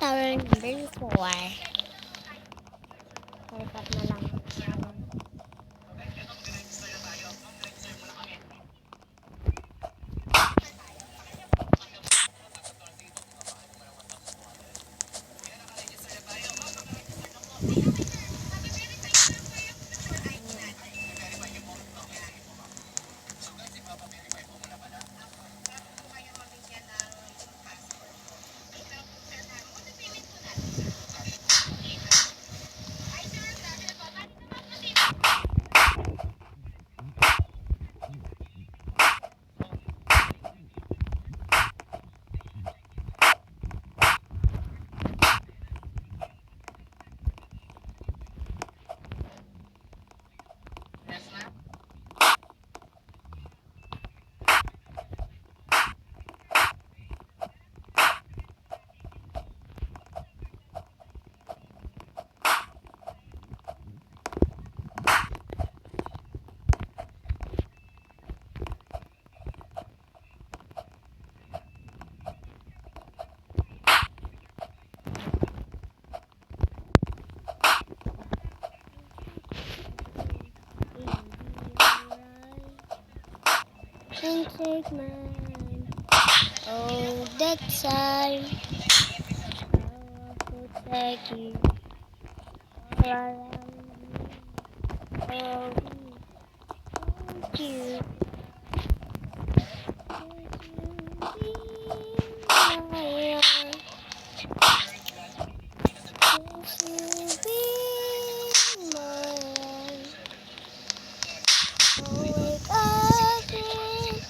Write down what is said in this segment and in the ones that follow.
tower number 4. Palipat na lang. And take mine. Oh, that time I'll protect you all around me. Oh, thank you. Would you be my own? Would you be my own? Oh, wake up in my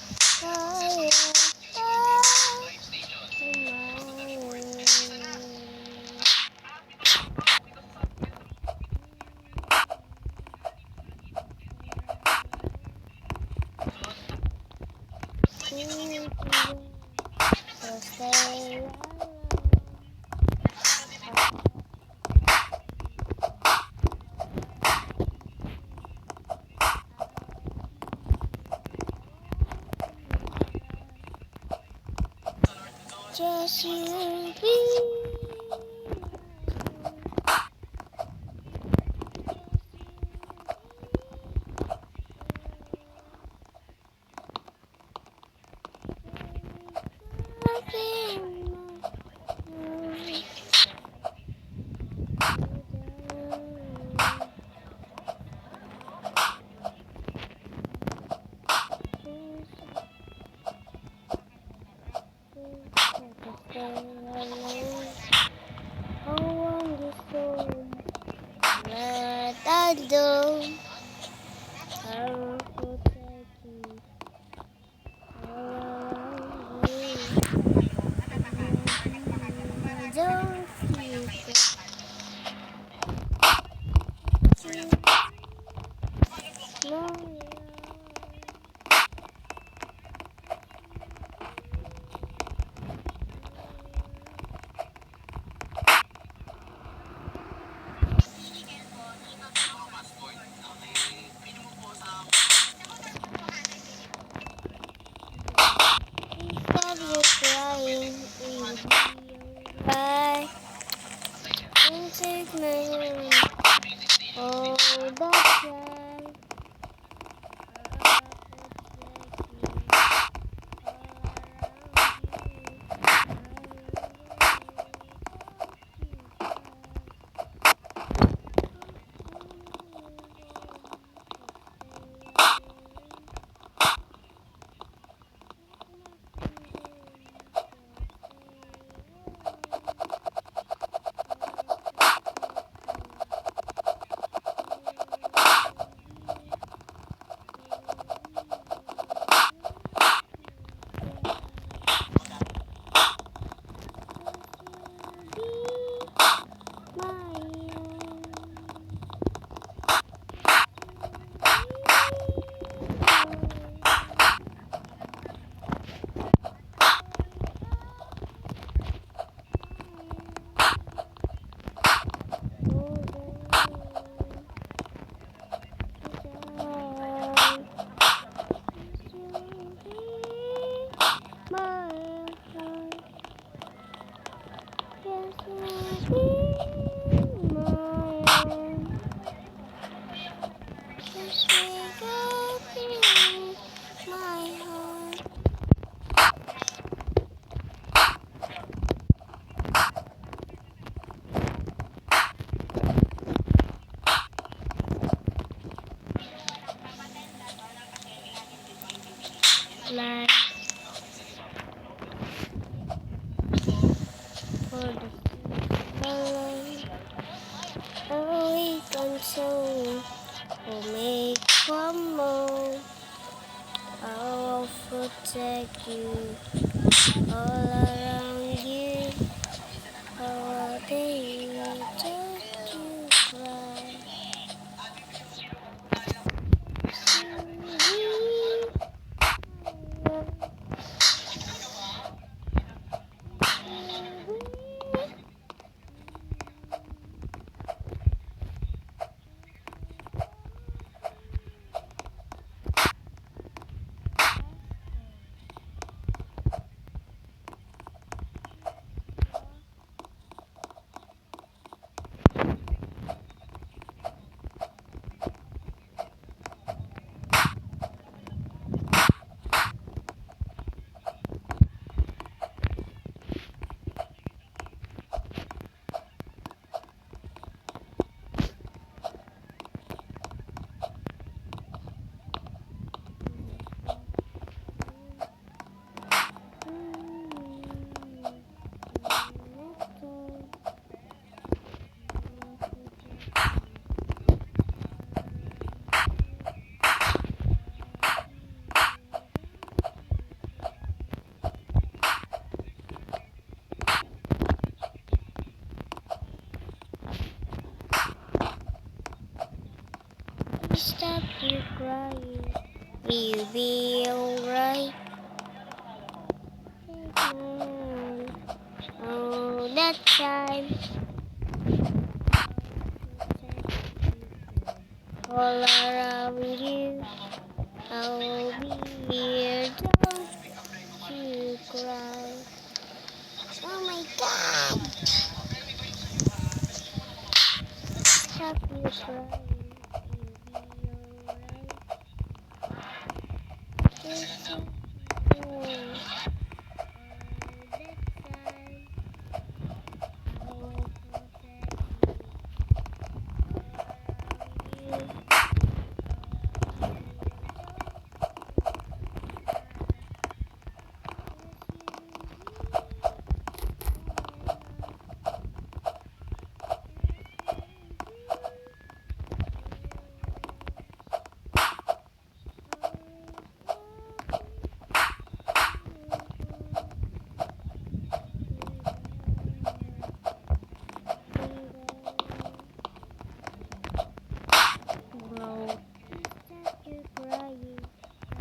just you be what I do, I'll protect you around you. Don't forget. Stop your crying, it'll be alright. And take my hand, oh, that's right. Like for the we console will make one more. I will protect you all around you. All day just you cry. Stop you crying. Will you be alright? Oh, that time. All around you. I will be here. Don't you cry. Oh my God. Stop you crying.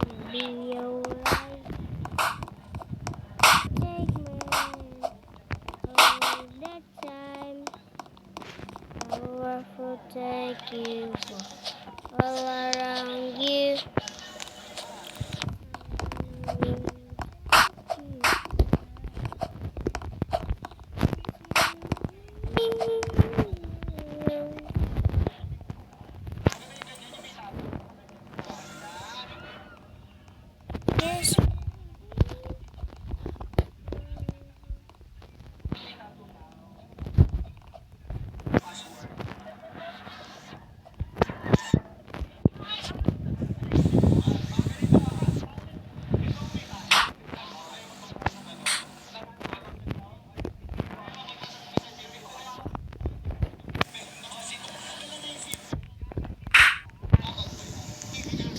Will be alright. Protect you all around you. Yes.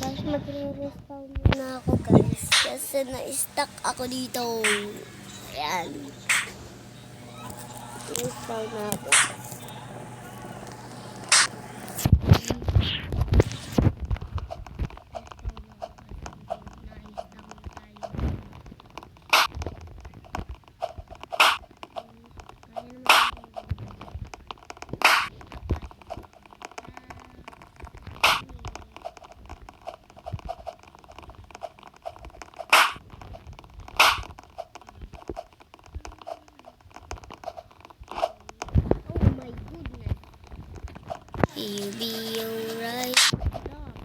Guys, mag-re-respawn muna ako guys. Kasi na-stuck ako dito. Ayan. Respawn na ako. You be alright.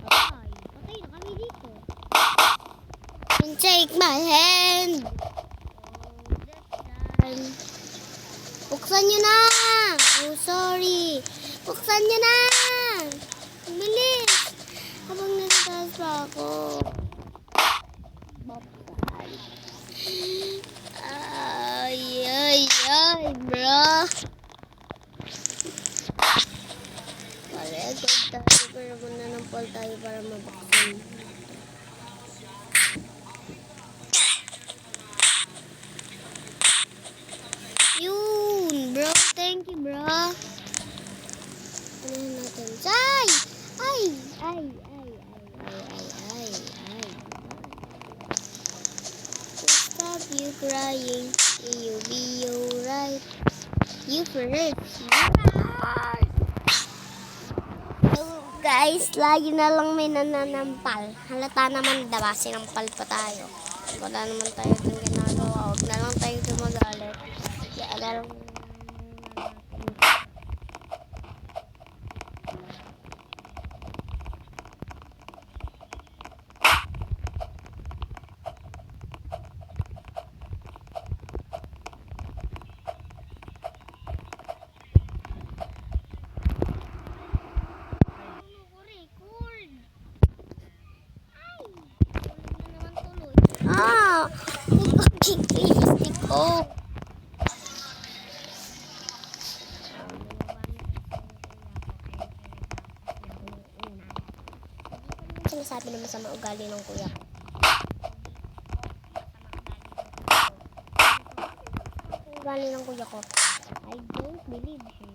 Patay. Patay na kami dito. And take my hand. Buksan nyo na! Oh, sorry. Buksan nyo na! Bilis! Habang nagtatas pa ako. Buksan. Ay, bro. Palegod tayo, pero mananampal tayo para mabuksan. Yun, bro. Thank you, bro. Ano natin? Ay! Stop you crying. You'll be alright. You first. Oh, guys, lagi na lang may nananampal. Halata naman, diba? Sinampal pa tayo. Wala naman tayo itong ginagawa. Huwag na lang tayo dumagalit. Kaya alam mo. Stick ko. Sinasabi naman sa mga ugali ng kuya ko. Ugali ng kuya ko. I don't believe him.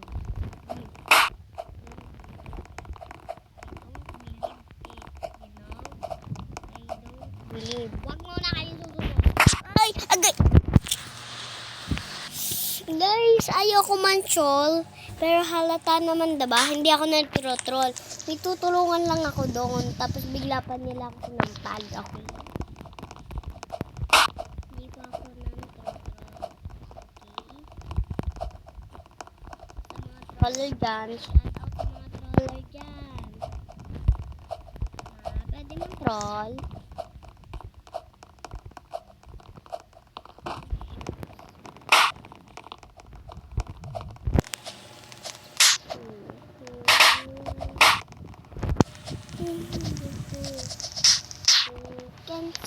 Wag mo na kayo susunod. Ay! Agay! Guys, ayoko manchol. Pero halata naman, diba? Hindi ako nagtiro-troll. May tutulungan lang ako doon. Tapos bigla pa nila ako sinampal. Okay. Hindi pa ako nagtiro-troll. Okay. Sa mga troller dyan. Shout out sa mga troller dyan. Pwede mong troll.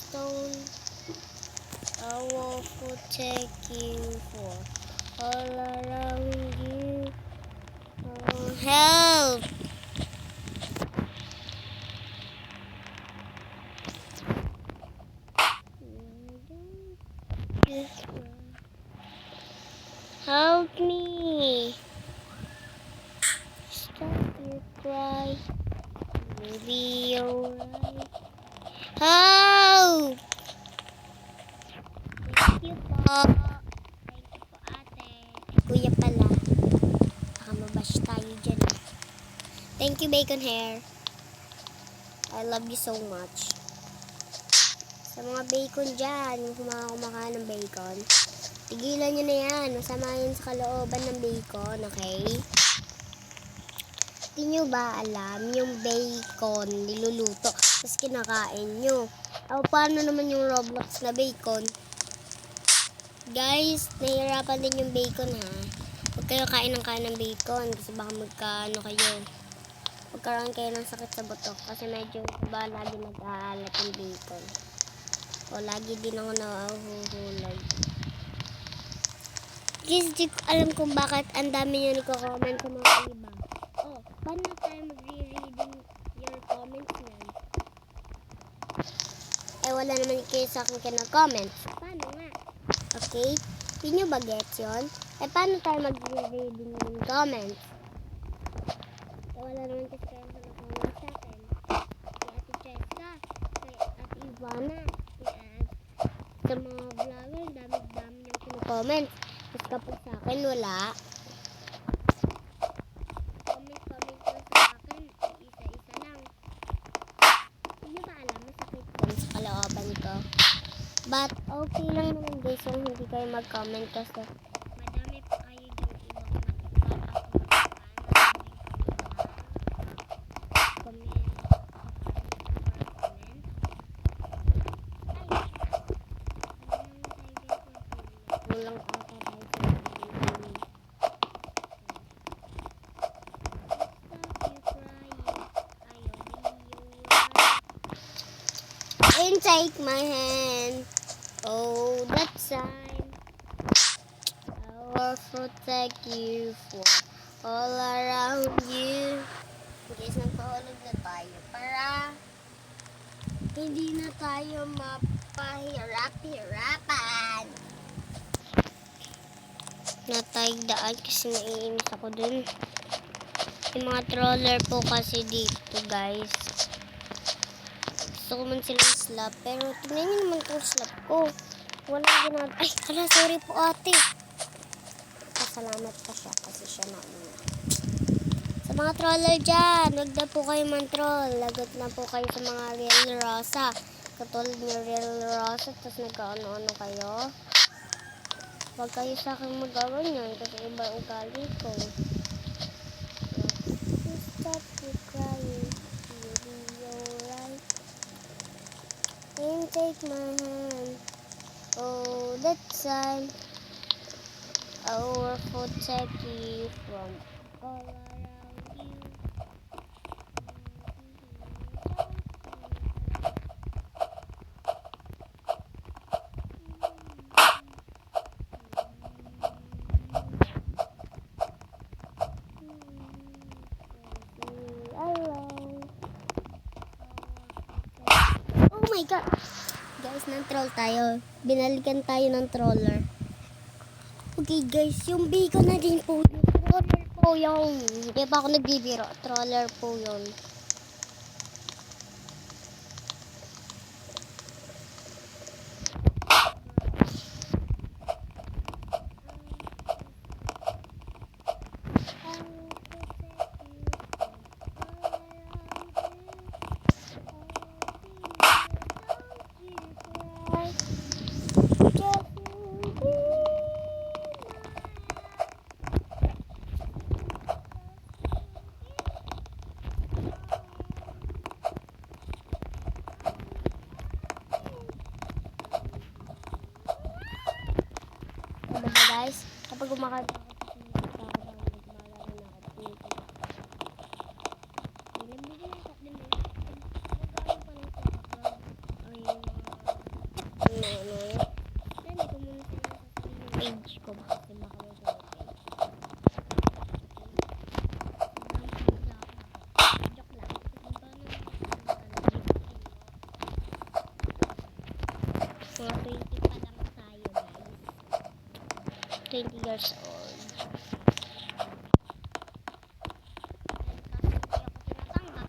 Stone, I will protect you for all around you. Oh, help! Help me! Stop your cry. You'll be alright. Help! Thank you po. Thank you po, ate. Kuya pala. Baka mabash tayo dyan. Thank you, bacon hair. I love you so much. Sa mga bacon dyan, yung kumakain ng bacon, tigilan nyo na yan. Masama yan sa kalooban ng bacon, okay? Hindi nyo ba alam yung bacon niluluto tapos kinakain nyo? O paano naman yung Roblox na bacon? Guys, nahihirapan din yung bacon ha. Huwag kayo kain ng bacon kasi baka magkaroon kayo ng sakit sa buto kasi medyo diba lagi nag-aalat yung bacon. O lagi din ako nahuhulag. Guys, di ko alam kung bakit ang dami nyo nagko-comment sa mga iba. Oh, paano tayo magre-reading your comments yan? Eh, wala naman kayo sa akin kinag-comment. Paano nga? Okay? Hindi nyo ba gets yun? Eh, paano tayo magre-reading yung comments? Eh, wala naman kasi kayo kinag-comment sa akin. Si Ate Cheska, si Ate Ivana, sa mga vlogger, dami-dami yung kinag-comment. Tapos kapag sa akin, wala. Comment lang sa akin, isa-isa lang. Hindi ba alam, masakit yun sa kalooban ko. But, okay lang naman guys kung hindi kayo mag-comment kasi madami pa kayo yung ibang matutupad ako. take my hand. Oh, that sign. I will protect you for all around you. Guys, nagpahulog na tayo para hindi na tayo mapahirap-hirapan. Natagdaan kasi naiinis ako dun. Yung mga troller po kasi dito, guys. Gusto ko man silang slap, pero tingnan nyo naman kung slap ko. Walang ginagawa. Ay, sorry po ate. Pasalamat pa siya kasi siya na una. Sa mga troller dyan, wag na po kayo man-troll. Lagot na po kayo sa mga real rosa. Katulad ni real rosa, tapos nagkaano-ano kayo. Huwag kayo sa akin magawa niyan kasi iba ugali ko. Stop you crying, you'll be alright. And take my hand. Oh, that sign. I will protect you from all around you. Oh my God! Guys, nang-troll tayo. Binalikan tayo ng troller. Okay guys, yung bacon na din po. Yung troller po yun. Hindi pa ako nagbibiro. Troller po yun. Diba guys? Kapag umakanta ako page ko kasi baka may page. Joke lang. Mga 20 pa lang tayo guys. 20 years old.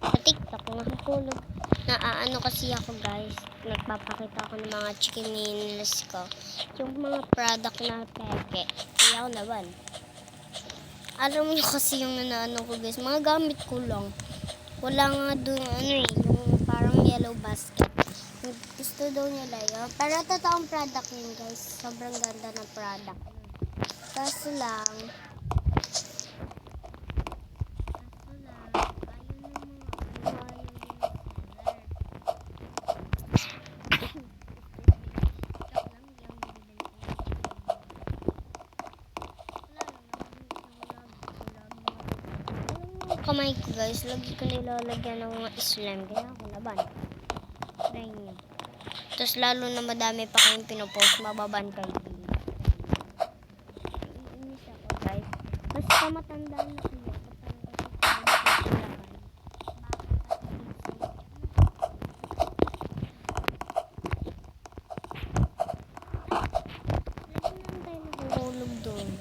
Sa TikTok, nakatulog. Naaano kasi ako guys. Nagpapakita ako ng mga chikinils ko. Yung mga product na peke. Kaya ako naman. Alam niyo kasi yung nanaano ko guys. Mga gamit ko lang. Wala nga doon yung parang yellow basket. Gusto daw nila yun. Pero totoong product yun guys. Sobrang ganda ng product. Kaso lang, kamay ko guys, lagi ko nilalagyan ng mga slime. Kaya ako naban. Try nyo. Tapos lalo na madami pa kayong pinopost, mababan kayo. Iinis ako guys. Basta matanda na kayo.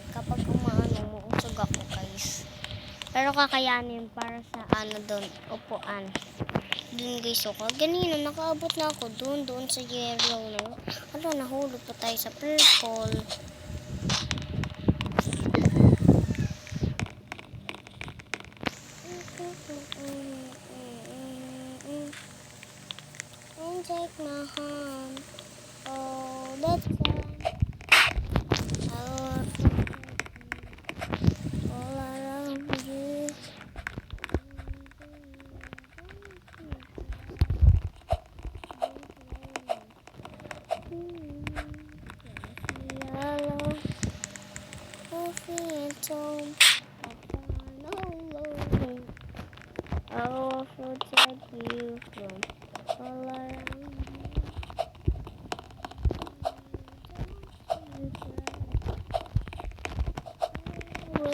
Kapag umaano, muusog ako guys. Pero kakayanin para sa doon, upuan. Doon guys ako. Ganina, nakaabot na ako doon sa yellow na. Hala, nahulog pa tayo sa purple. And take my hand. Oh, that's fine. All around you.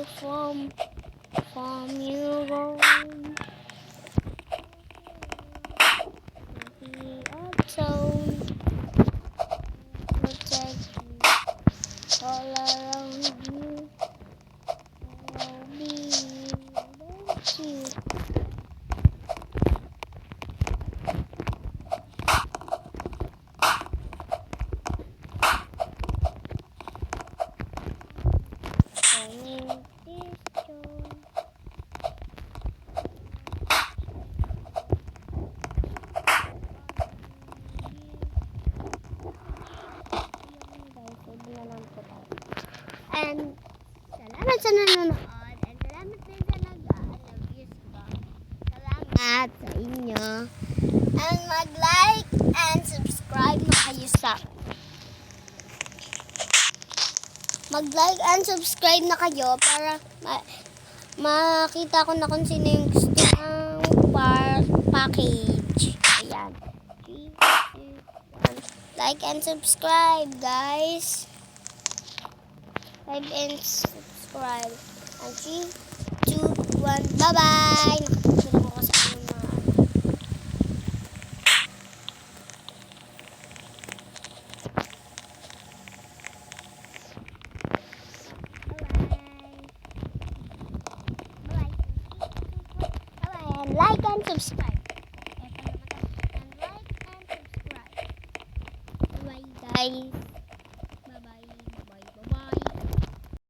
from you roam. Be alone, protect you all around you. I'll be with you. And salamat sa nanonood and salamat din sa nag-views ko. Salamat sa inyo. And mag-like and subscribe na kayo sa mag-like and subscribe na kayo para makita ko na kung sino yung gusto ng package. Ayan. 3, 2, 1. Like and subscribe, guys. Like and subscribe. And 3, 2, 1. Bye-bye! Nakapagpila ko sa ano mga like and subscribe. And like and subscribe. Bye guys.